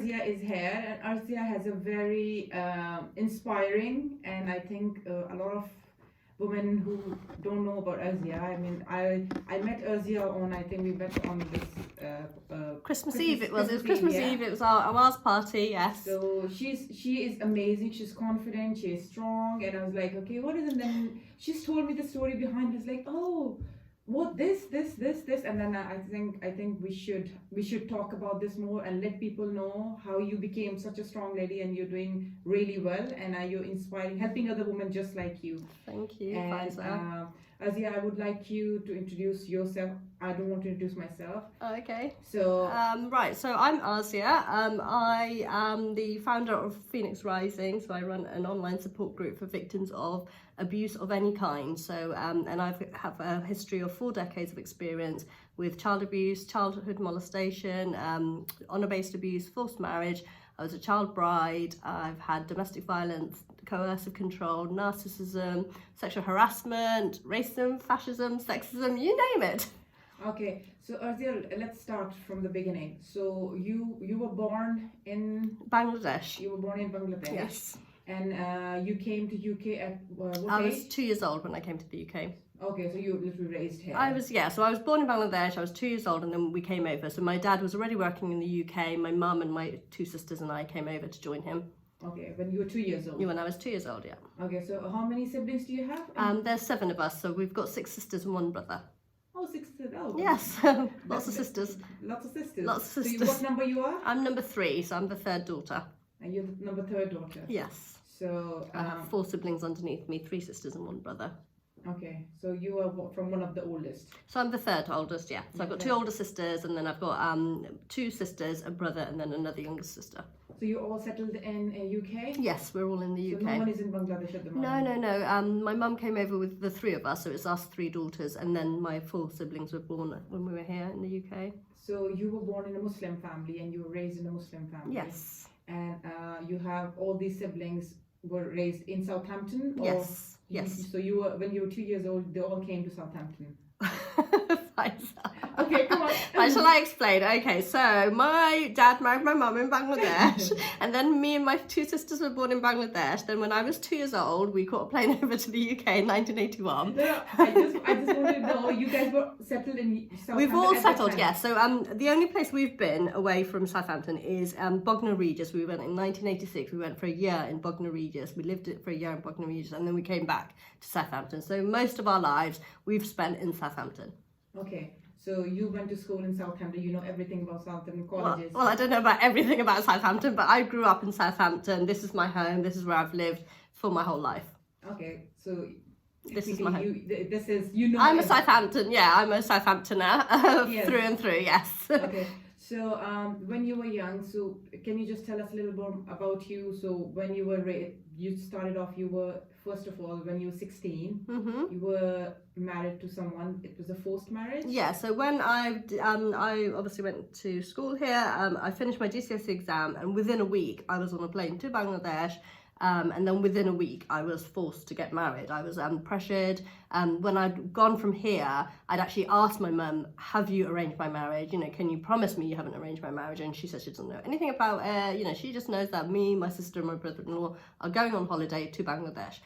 Arzia is here, and Arzia has a very inspiring, and I think a lot of women who don't know about Arzia. I mean, I met Arzia on, I think we met on this Christmas Eve. It was Christmas Eve. It was our Awaaz party. Yes. So she is amazing. She's confident. She is strong. And I was like, okay, what is it? And then she's told me the story behind. It's like, oh, what this, and then I think we should talk about this more and let people know how you became such a strong lady, and you're doing really well, and you're inspiring, helping other women just like you. Thank you, and, Fayza. Azia, I would like you to introduce yourself. I don't want to introduce myself. Oh, okay. So right, so I'm Arzia. I am the founder of Phoenix Rising. So I run an online support group for victims of abuse of any kind. So and I have a history of 4 decades of experience with child abuse, childhood molestation, honour-based abuse, forced marriage. I was a child bride. I've had domestic violence, coercive control, narcissism, sexual harassment, racism, fascism, sexism, you name it. Okay, so Arzia, let's start from the beginning. So you were born in Bangladesh. You were born in Bangladesh. Yes. And you came to UK at what age? I was 2 years old when I came to the UK. Okay, so you were literally raised here. So I was born in Bangladesh. I was 2 years old, and then we came over. So my dad was already working in the UK. My mum and my 2 sisters and I came over to join him. Okay, when you were 2 years old. Yeah, when I was 2 years old, yeah. Okay, so how many siblings do you have? There's 7 of us, so we've got 6 sisters and 1 brother. Oh, 6 sisters. Oh, yes, lots of sisters. Lots of sisters. Lots of sisters. So what number you are? I'm number 3, so I'm the 3rd daughter. And you're the number 3rd daughter. Yes. So I have 4 siblings underneath me, 3 sisters and 1 brother. Okay, so you are from one of the oldest. So I'm the 3rd oldest, yeah. So I've got 2 older sisters, and then I've got 2 sisters, a brother, and then another younger sister. So you're all settled in UK? Yes, we're all in the UK. So no one is in Bangladesh at the moment? No. My mum came over with the 3 of us, so it's us 3 daughters, and then my 4 siblings were born when we were here in the UK. So you were born in a Muslim family, and you were raised in a Muslim family? Yes. And you have all these siblings were raised in Southampton? Or yes. So you were, when you were 2 years old, they all came to Southampton? Okay, come on. Right, shall I explain? Okay, so my dad married my mum in Bangladesh, and then me and my 2 sisters were born in Bangladesh. Then when I was 2 years old, we caught a plane over to the UK in 1981. No, I just wanted to know, you guys were settled in Southampton? We've all settled, yes. So the only place we've been away from Southampton is Bognor Regis. We went in 1986. We went for a year in Bognor Regis. We lived it for a year in Bognor Regis, and then we came back to Southampton. So most of our lives we've spent in Southampton. Okay, so you went to school in Southampton, you know everything about Southampton colleges. Well, I don't know about everything about Southampton, but I grew up in Southampton. This is my home. This is where I've lived for my whole life. Okay, so this is my home. This is, you know. I'm a Southampton, yeah, I'm a Southamptoner yes. Through and through, yes. Okay, so when you were young, so can you just tell us a little bit about you? So when you were, you started off, you were, first of all, when you were 16, you were married to someone. It was a forced marriage? Yeah, so when I obviously went to school here, I finished my GCSE exam, and within a week I was on a plane to Bangladesh, and then within a week I was forced to get married. I was pressured. When I'd gone from here, I'd actually asked my mum, have you arranged my marriage? You know, can you promise me you haven't arranged my marriage? And she said she doesn't know anything about it. You know, she just knows that me, my sister and my brother-in-law are going on holiday to Bangladesh.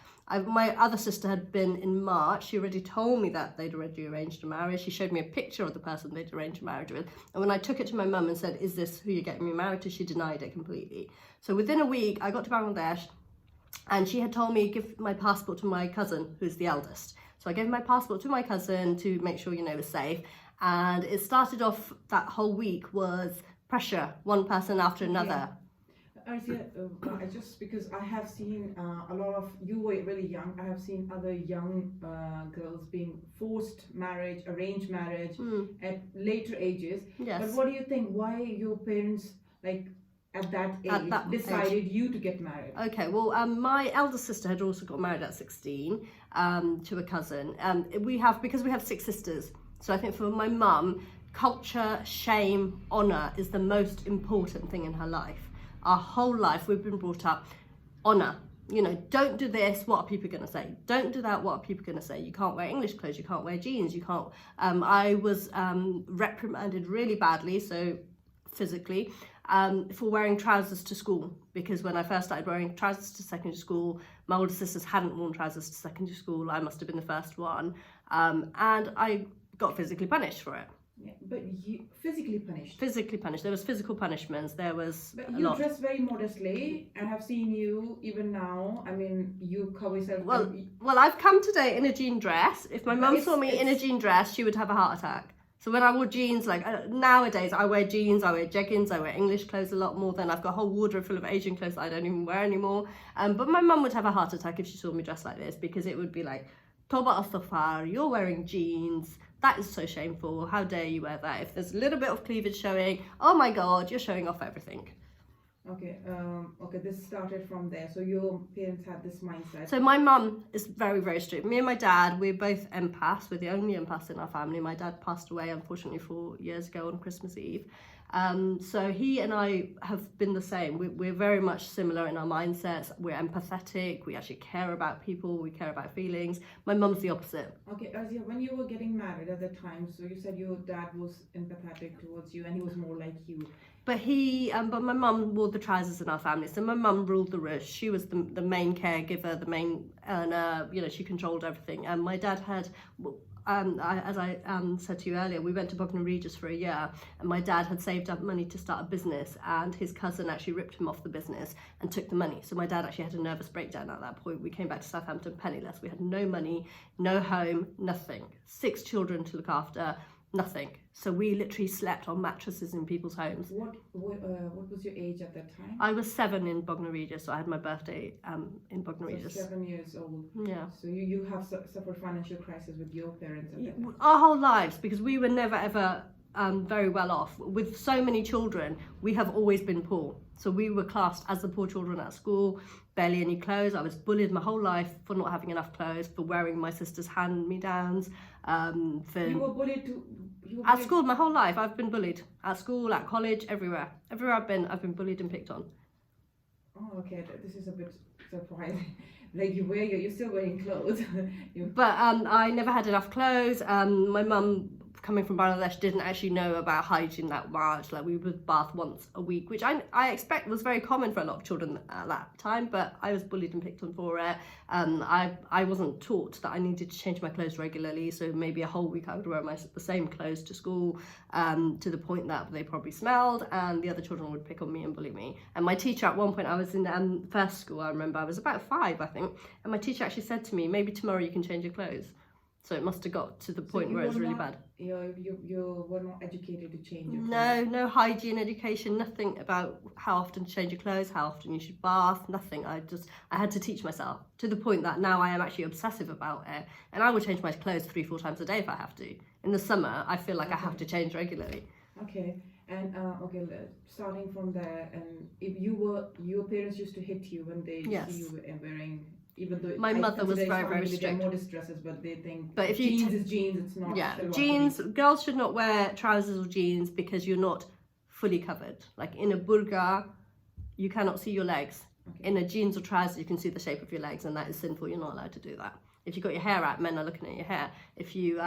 My other sister had been in March. She already told me that they'd already arranged a marriage. She showed me a picture of the person they'd arranged a marriage with. And when I took it to my mum and said, is this who you're getting me married to? She denied it completely. So within a week, I got to Bangladesh, and she had told me, give my passport to my cousin, who's the eldest. So I gave my passport to my cousin to make sure, you know, it was safe. And it started off, that whole week was pressure, one person after another. Arzia, just because I have seen a lot of, you were really young, I have seen other young girls being forced marriage, arranged marriage at later ages. Yes. But what do you think, why your parents, like, at that age, decided you to get married? Okay, well, my elder sister had also got married at 16 to a cousin. Because we have 6 sisters, so I think for my mum, culture, shame, honour is the most important thing in her life. Our whole life we've been brought up, honour. You know, don't do this, what are people going to say? Don't do that, what are people going to say? You can't wear English clothes, you can't wear jeans, you can't... I was reprimanded really badly, so physically, for wearing trousers to school, because when I first started wearing trousers to secondary school, my older sisters hadn't worn trousers to secondary school. I must have been the first one, and I got physically punished for it. Yeah, but you physically punished. Physically punished. There was physical punishments. There was But a you lot. dress very modestly, and I've seen you even now. I mean, you cover yourself. Well, I've come today in a jean dress. If my mum saw me in a jean dress, she would have a heart attack. So when I wore jeans, like nowadays, I wear jeans, I wear jeggings, I wear English clothes a lot more. Then I've got a whole wardrobe full of Asian clothes that I don't even wear anymore. But my mum would have a heart attack if she saw me dressed like this, because it would be like, Toba Astafar, you're wearing jeans. That is so shameful. How dare you wear that? If there's a little bit of cleavage showing, oh my God, you're showing off everything. Okay, this started from there. So your parents had this mindset. So my mum is very, very strict. Me and my dad, we're both empaths. We're the only empaths in our family. My dad passed away, unfortunately, 4 years ago on Christmas Eve. So he and I have been the same. We're very much similar in our mindsets. We're empathetic. We actually care about people. We care about feelings. My mum's the opposite. Okay, Azia, when you were getting married at the time, so you said your dad was empathetic towards you and he was more like you. But my mum wore the trousers in our family. So my mum ruled the roost. She was the main caregiver, the main earner. You know, she controlled everything. And my dad had, as I said to you earlier, we went to Bognor Regis for a year, and my dad had saved up money to start a business, and his cousin actually ripped him off the business and took the money. So my dad actually had a nervous breakdown at that point. We came back to Southampton penniless. We had no money, no home, nothing. 6 children to look after. Nothing. So we literally slept on mattresses in people's homes. What was your age at that time? I was 7 in Bognor Regis, so I had my birthday in Bognor Regis. 7 years old. Yeah. So you have suffered financial crisis with your parents at that time? Our whole lives, because we were never ever very well off. With so many children, we have always been poor. So we were classed as the poor children at school, barely any clothes. I was bullied my whole life for not having enough clothes, for wearing my sister's hand-me-downs. You were bullied too? At school, my whole life, I've been bullied. At school, at college, everywhere. Everywhere I've been bullied and picked on. Oh, okay. This is a bit surprising. Like you're still wearing clothes. But I never had enough clothes. My mum, coming from Bangladesh, didn't actually know about hygiene that much. Like we would bath once a week, which I expect was very common for a lot of children at that time, but I was bullied and picked on for it. I wasn't taught that I needed to change my clothes regularly, so maybe a whole week I would wear the same clothes to school, to the point that they probably smelled, and the other children would pick on me and bully me. And my teacher, at one point, I was in first school, I remember, I was about 5, I think, and my teacher actually said to me, maybe tomorrow you can change your clothes. So it must have got to the point where it was really bad. You were not educated to change your clothes? No hygiene education, nothing about how often to change your clothes, how often you should bath, nothing. I had to teach myself, to the point that now I am actually obsessive about it. And I will change my clothes 3-4 times a day if I have to. In the summer, I feel like I have to change regularly. Okay, and starting from there, and if your parents used to hit you when they see you wearing, even though my mother was very, very strict. They're modest dresses, but they think but if jeans is jeans, it's not. Yeah, jeans. Girls should not wear trousers or jeans because you're not fully covered. Like in a burqa, you cannot see your legs. Okay. In a jeans or trousers, you can see the shape of your legs, and that is sinful. You're not allowed to do that. If you've got your hair out, men are looking at your hair. If you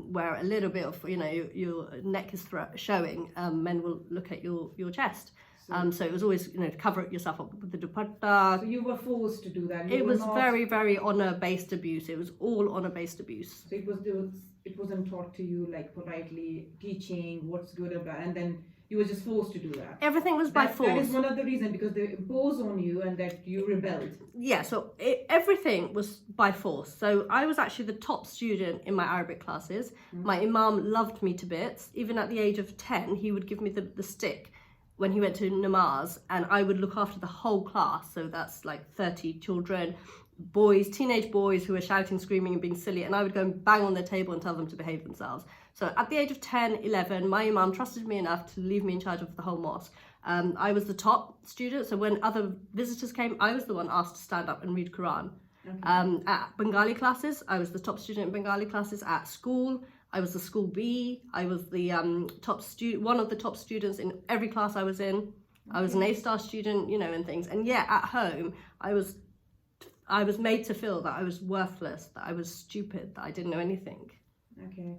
wear a little bit of, your neck is showing, men will look at your chest. So it was always, cover yourself up with the dupatta. So you were forced to do that. It was very, very honour-based abuse. It was all honour-based abuse. So it wasn't taught to you like politely, teaching what's good and bad, and then you were just forced to do that. Everything was by force. That is one of the reasons, because they imposed on you and that you rebelled. Yeah, so everything was by force. So I was actually the top student in my Arabic classes. Mm-hmm. My imam loved me to bits. Even at the age of 10, he would give me the stick when he went to namaz, and I would look after the whole class. So that's like 30 children, boys, teenage boys who were shouting, screaming and being silly, and I would go and bang on their table and tell them to behave themselves. So at the age of 10, 11, my imam trusted me enough to leave me in charge of the whole mosque. I was the top student, so when other visitors came, I was the one asked to stand up and read Quran. Okay. At Bengali classes, I was the top student in Bengali classes. At school, I was the school B. I was the one of the top students in every class I was in. Okay. I was an A-star student, and things. And yeah, at home, I was made to feel that I was worthless, that I was stupid, that I didn't know anything. Okay.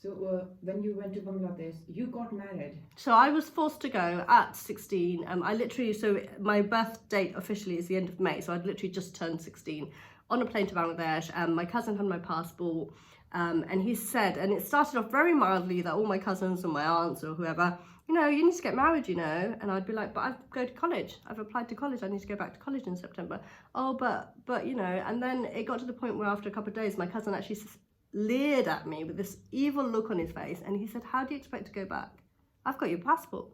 So when you went to Bangladesh, you got married. So I was forced to go at 16. I literally, so my birth date officially is the end of May. So I'd literally just turned 16 on a plane to Bangladesh. My cousin had my passport. And he said, and it started off very mildly, that all my cousins and my aunts or whoever, you know, you need to get married, you know. And I'd be like, but I go to college. I've applied to college. I need to go back to college in September. Oh, but you know, and then it got to the point where after a couple of days, my cousin actually leered at me with this evil look on his face. And he said, how do you expect to go back? I've got your passport.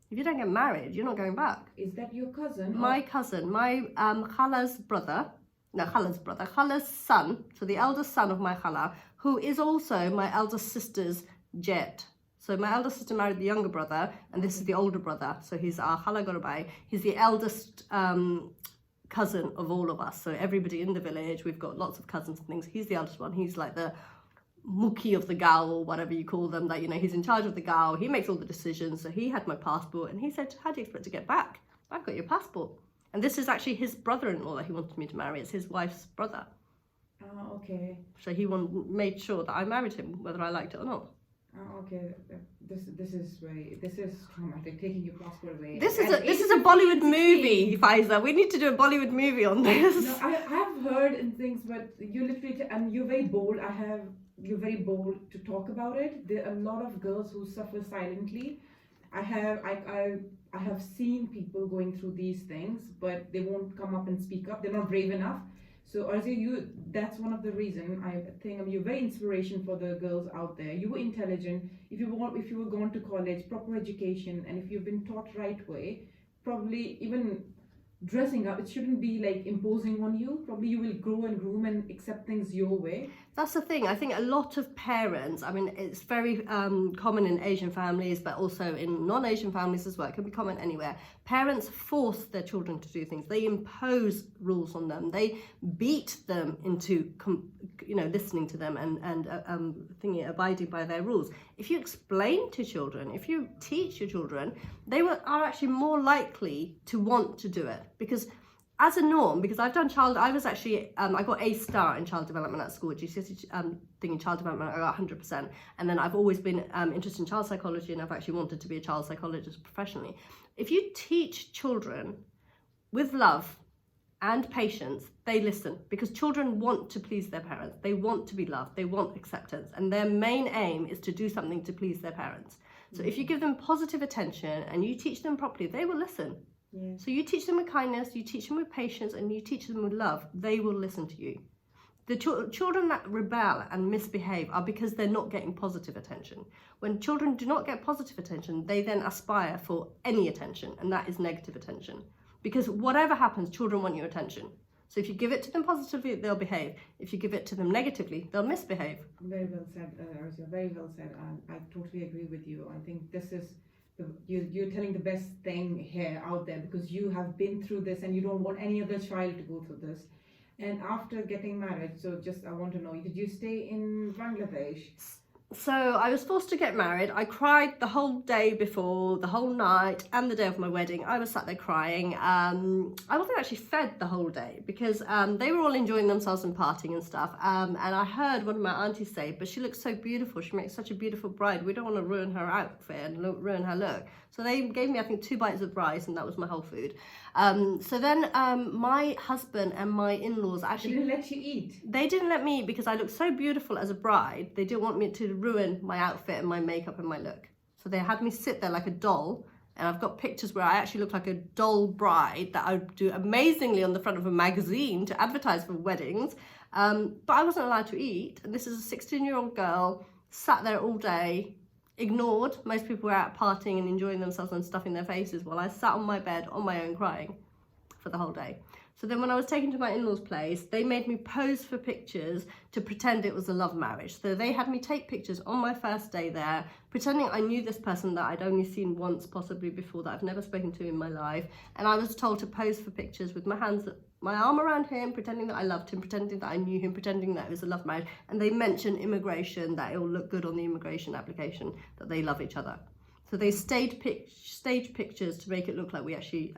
If you don't get married, you're not going back. Is that your cousin? My cousin, my khala's brother. No, khala's son, so the eldest son of my khala, who is also my eldest sister's jet. So my eldest sister married the younger brother, and this is the older brother. So he's our khala Gorabai. He's the eldest cousin of all of us. So everybody in the village, we've got lots of cousins and things. He's the eldest one. He's like the Muki of the Gao, or whatever you call them. That, you know, he's in charge of the Gao. He makes all the decisions. So he had my passport, and he said, how do you expect to get back? I've got your passport. And this is actually his brother-in-law that he wanted me to marry. It's his wife's brother. Oh, okay. So he made sure that I married him, whether I liked it or not. Oh, okay. This is traumatic. Taking your passport away. This is a Bollywood movie, Fayza. We need to do a Bollywood movie on this. No, I have heard and things, but you literally and you're very bold. You're very bold to talk about it. There are a lot of girls who suffer silently. I have seen people going through these things, but they won't come up and speak up. They're not brave enough. So Arzu, that's one of the reasons I think you're very inspiration for the girls out there. You were intelligent. If you were going to college, proper education, and if you've been taught right way, probably even dressing up, it shouldn't be like imposing on you. Probably you will grow and groom and accept things your way. That's the thing. I think a lot of parents, I mean, it's very common in Asian families, but also in non-Asian families as well. It can be common anywhere. Parents force their children to do things. They impose rules on them. They beat them into, listening to them and abiding by their rules. If you explain to children, if you teach your children, they are actually more likely to want to do it. Because as a norm, because I've done I was actually, I got A star in child development at school, GCSE thing in child development, I got 100%. And then I've always been interested in child psychology, and I've actually wanted to be a child psychologist professionally. If you teach children with love and patience, they listen, because children want to please their parents. They want to be loved. They want acceptance. And their main aim is to do something to please their parents. So if you give them positive attention and you teach them properly, they will listen. Yeah. So you teach them with kindness, you teach them with patience, and you teach them with love, they will listen to you. The children that rebel and misbehave are because they're not getting positive attention. When children do not get positive attention, they then aspire for any attention, and that is negative attention. Because whatever happens, children want your attention. So if you give it to them positively, they'll behave. If you give it to them negatively, they'll misbehave. Very well said, Arzu. Very well said. I totally agree with you. I think this is you're telling the best thing here out there, because you have been through this and you don't want any other child to go through this. And after getting married, so just I want to know, did you stay in Bangladesh? So I was forced to get married. I cried the whole day before, the whole night, and the day of my wedding. I was sat there crying. I wasn't actually fed the whole day because they were all enjoying themselves and partying and stuff. And I heard one of my aunties say, but she looks so beautiful. She makes such a beautiful bride. We don't want to ruin her outfit and ruin her look. So they gave me, I think, 2 bites of rice, and that was my whole food. So then my husband and my in-laws actually... They didn't let you eat? They didn't let me eat because I looked so beautiful as a bride. They didn't want me to ruin my outfit and my makeup and my look. So they had me sit there like a doll. And I've got pictures where I actually look like a doll bride that I would do amazingly on the front of a magazine to advertise for weddings. But I wasn't allowed to eat. And this is a 16-year-old girl, sat there all day, ignored. Most people were out partying and enjoying themselves and stuffing their faces while I sat on my bed on my own crying for the whole day. So then when I was taken to my in-laws' place, they made me pose for pictures to pretend it was a love marriage. So they had me take pictures on my first day there, pretending I knew this person that I'd only seen once possibly before, that I've never spoken to in my life. And I was told to pose for pictures with my arm around him, pretending that I loved him, pretending that I knew him, pretending that it was a love marriage. And they mentioned immigration, that it will look good on the immigration application, that they love each other. So they staged pictures to make it look like we actually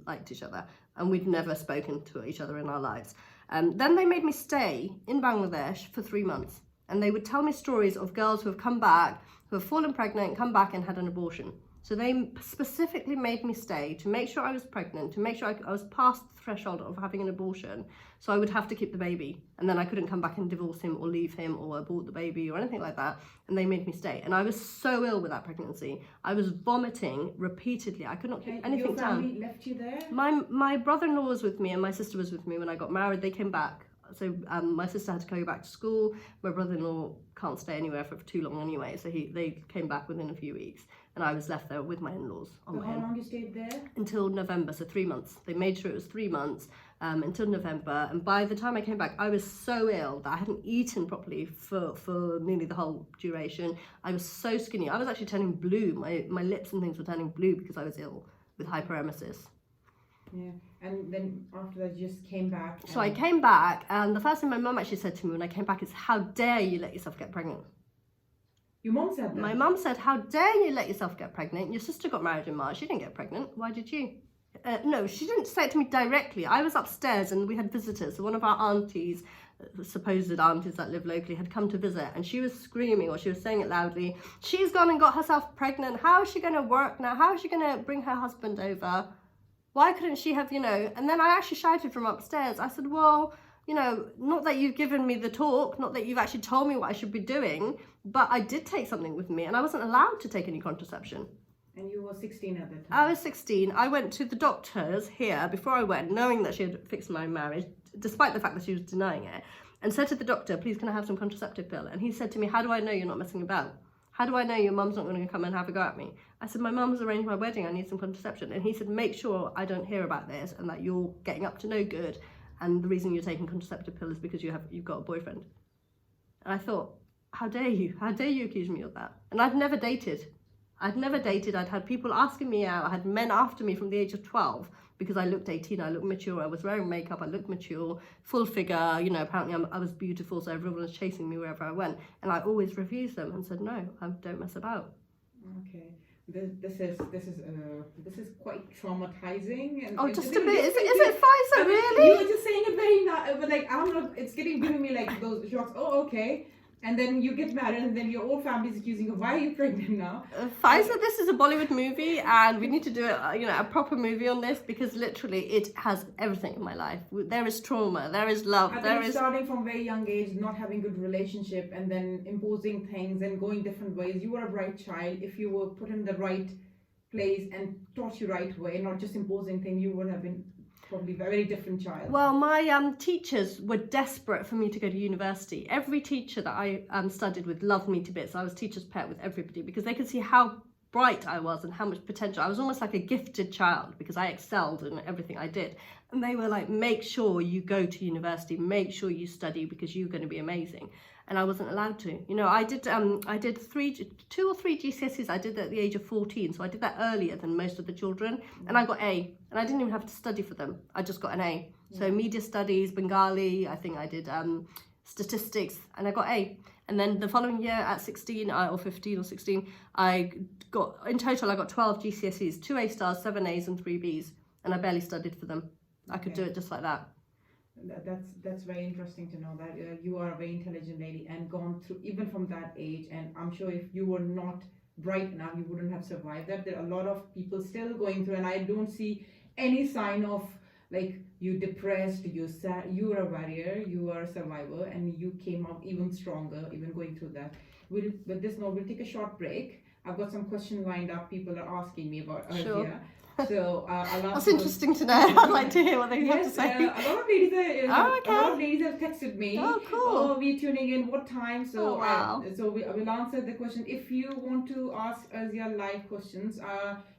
liked each other, and we'd never spoken to each other in our lives. Then they made me stay in Bangladesh for 3 months. and they would tell me stories of girls who have come back, who have fallen pregnant, come back and had an abortion. So they specifically made me stay to make sure I was pregnant, to make sure I was past the threshold of having an abortion. So I would have to keep the baby, and then I couldn't come back and divorce him or leave him or abort the baby or anything like that. And they made me stay. And I was so ill with that pregnancy. I was vomiting repeatedly. I could not keep anything down. Your family left you there? My brother-in-law was with me and my sister was with me when I got married. They came back. So my sister had to go back to school. My brother-in-law can't stay anywhere for too long anyway. So they came back within a few weeks. And I was left there with my in-laws on my own. How long you stayed there? Until November, so 3 months. They made sure it was 3 months until November. And by the time I came back, I was so ill that I hadn't eaten properly for nearly the whole duration. I was so skinny. I was actually turning blue. My lips and things were turning blue because I was ill with hyperemesis. Yeah, and then after that you just came back. So I came back, and the first thing my mum actually said to me when I came back is, "How dare you let yourself get pregnant?" Your mum said that? My mum said, "How dare you let yourself get pregnant? Your sister got married in March. She didn't get pregnant. Why did you?" No, she didn't say it to me directly. I was upstairs and we had visitors. So one of our aunties, supposed aunties that live locally, had come to visit, and she was screaming, or she was saying it loudly, "She's gone and got herself pregnant. How is she going to work now? How is she going to bring her husband over? Why couldn't she have, And then I actually shouted from upstairs. I said, "Well, not that you've given me the talk, not that you've actually told me what I should be doing, but I did take something with me, and I wasn't allowed to take any contraception." And you were 16 at the time? I was 16. I went to the doctors here before I went, knowing that she had fixed my marriage, despite the fact that she was denying it, and said to the doctor, "Please, can I have some contraceptive pill?" And he said to me, "How do I know you're not messing about? How do I know your mum's not going to come and have a go at me?" I said, "My mum's arranged my wedding. I need some contraception." And he said, "Make sure I don't hear about this and that you're getting up to no good. And the reason you're taking contraceptive pill is because you've got a boyfriend." And I thought, how dare you? How dare you accuse me of that? And I'd never dated. I'd had people asking me out. I had men after me from the age of 12 because I looked 18. I looked mature. I was wearing makeup. I looked mature, full figure. Apparently I was beautiful, so everyone was chasing me wherever I went. And I always refused them and said, "No, I don't mess about." Okay. This is quite traumatizing. And oh, just a bit. Is it Fayza, really? You were just saying it very but like I'm not. It's giving me like those shocks. Oh, okay. And then you get married, and then your whole family is accusing you. Why are you pregnant now? Fayza, this is a Bollywood movie, and we need to do a proper movie on this, because literally it has everything in my life. There is trauma, there is love, starting from very young age, not having good relationship, and then imposing things and going different ways. You were a bright child. If you were put in the right place and taught you right way, not just imposing things, you would have been probably a very different child. Well, my teachers were desperate for me to go to university. Every teacher that I studied with loved me to bits. I was teacher's pet with everybody because they could see how bright I was and how much potential. I was almost like a gifted child because I excelled in everything I did. And they were like, "Make sure you go to university, make sure you study because you're going to be amazing." And I wasn't allowed to. I did 2 or 3 GCSEs. I did at the age of 14, so I did that earlier than most of the children, and I got A, and I didn't even have to study for them. I just got an A. So media studies, Bengali, I think I did statistics, and I got A. And then the following year at 16 or 15 or 16, I got 12 GCSEs, 2 A stars, 7 A's and 3 B's, and I barely studied for them. I could do it just like that. That's very interesting to know that you are a very intelligent lady and gone through even from that age. And I'm sure if you were not bright enough, you wouldn't have survived that. There are a lot of people still going through, and I don't see any sign of like you depressed, you sad. You are a warrior, you are a survivor, and you came out even stronger, even going through that. With this note, we'll take a short break. I've got some questions lined up. People are asking me about earlier. Sure. So that's interesting to know. I'd like to hear what they have to say. A lot of ladies have texted me. Oh, cool. "Oh, we're tuning in. What time?" So wow. we will answer the question. If you want to ask us your live questions,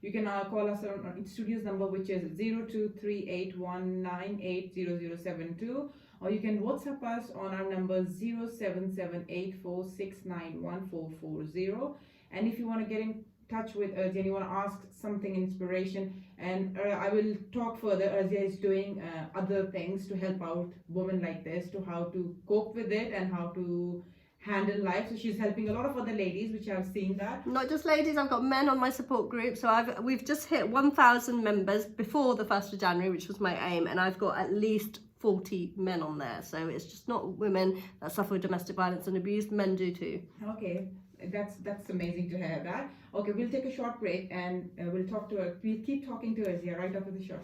you can call us on studio's number, which is 023819800072, or you can WhatsApp us on our number 07784691440. And if you want to get in touch with Erzia and you want to ask something inspiration, and I will talk further. Erzia is doing other things to help out women like this to how to cope with it and how to handle life. So she's helping a lot of other ladies, which I've seen that. Not just ladies, I've got men on my support group. So we've just hit 1,000 members before the 1st of January, which was my aim, and I've got at least 40 men on there. So it's just not women that suffer domestic violence and abuse, men do too. Okay, that's amazing to hear that. Okay, we'll take a short break and we'll keep talking to Azia right after the short.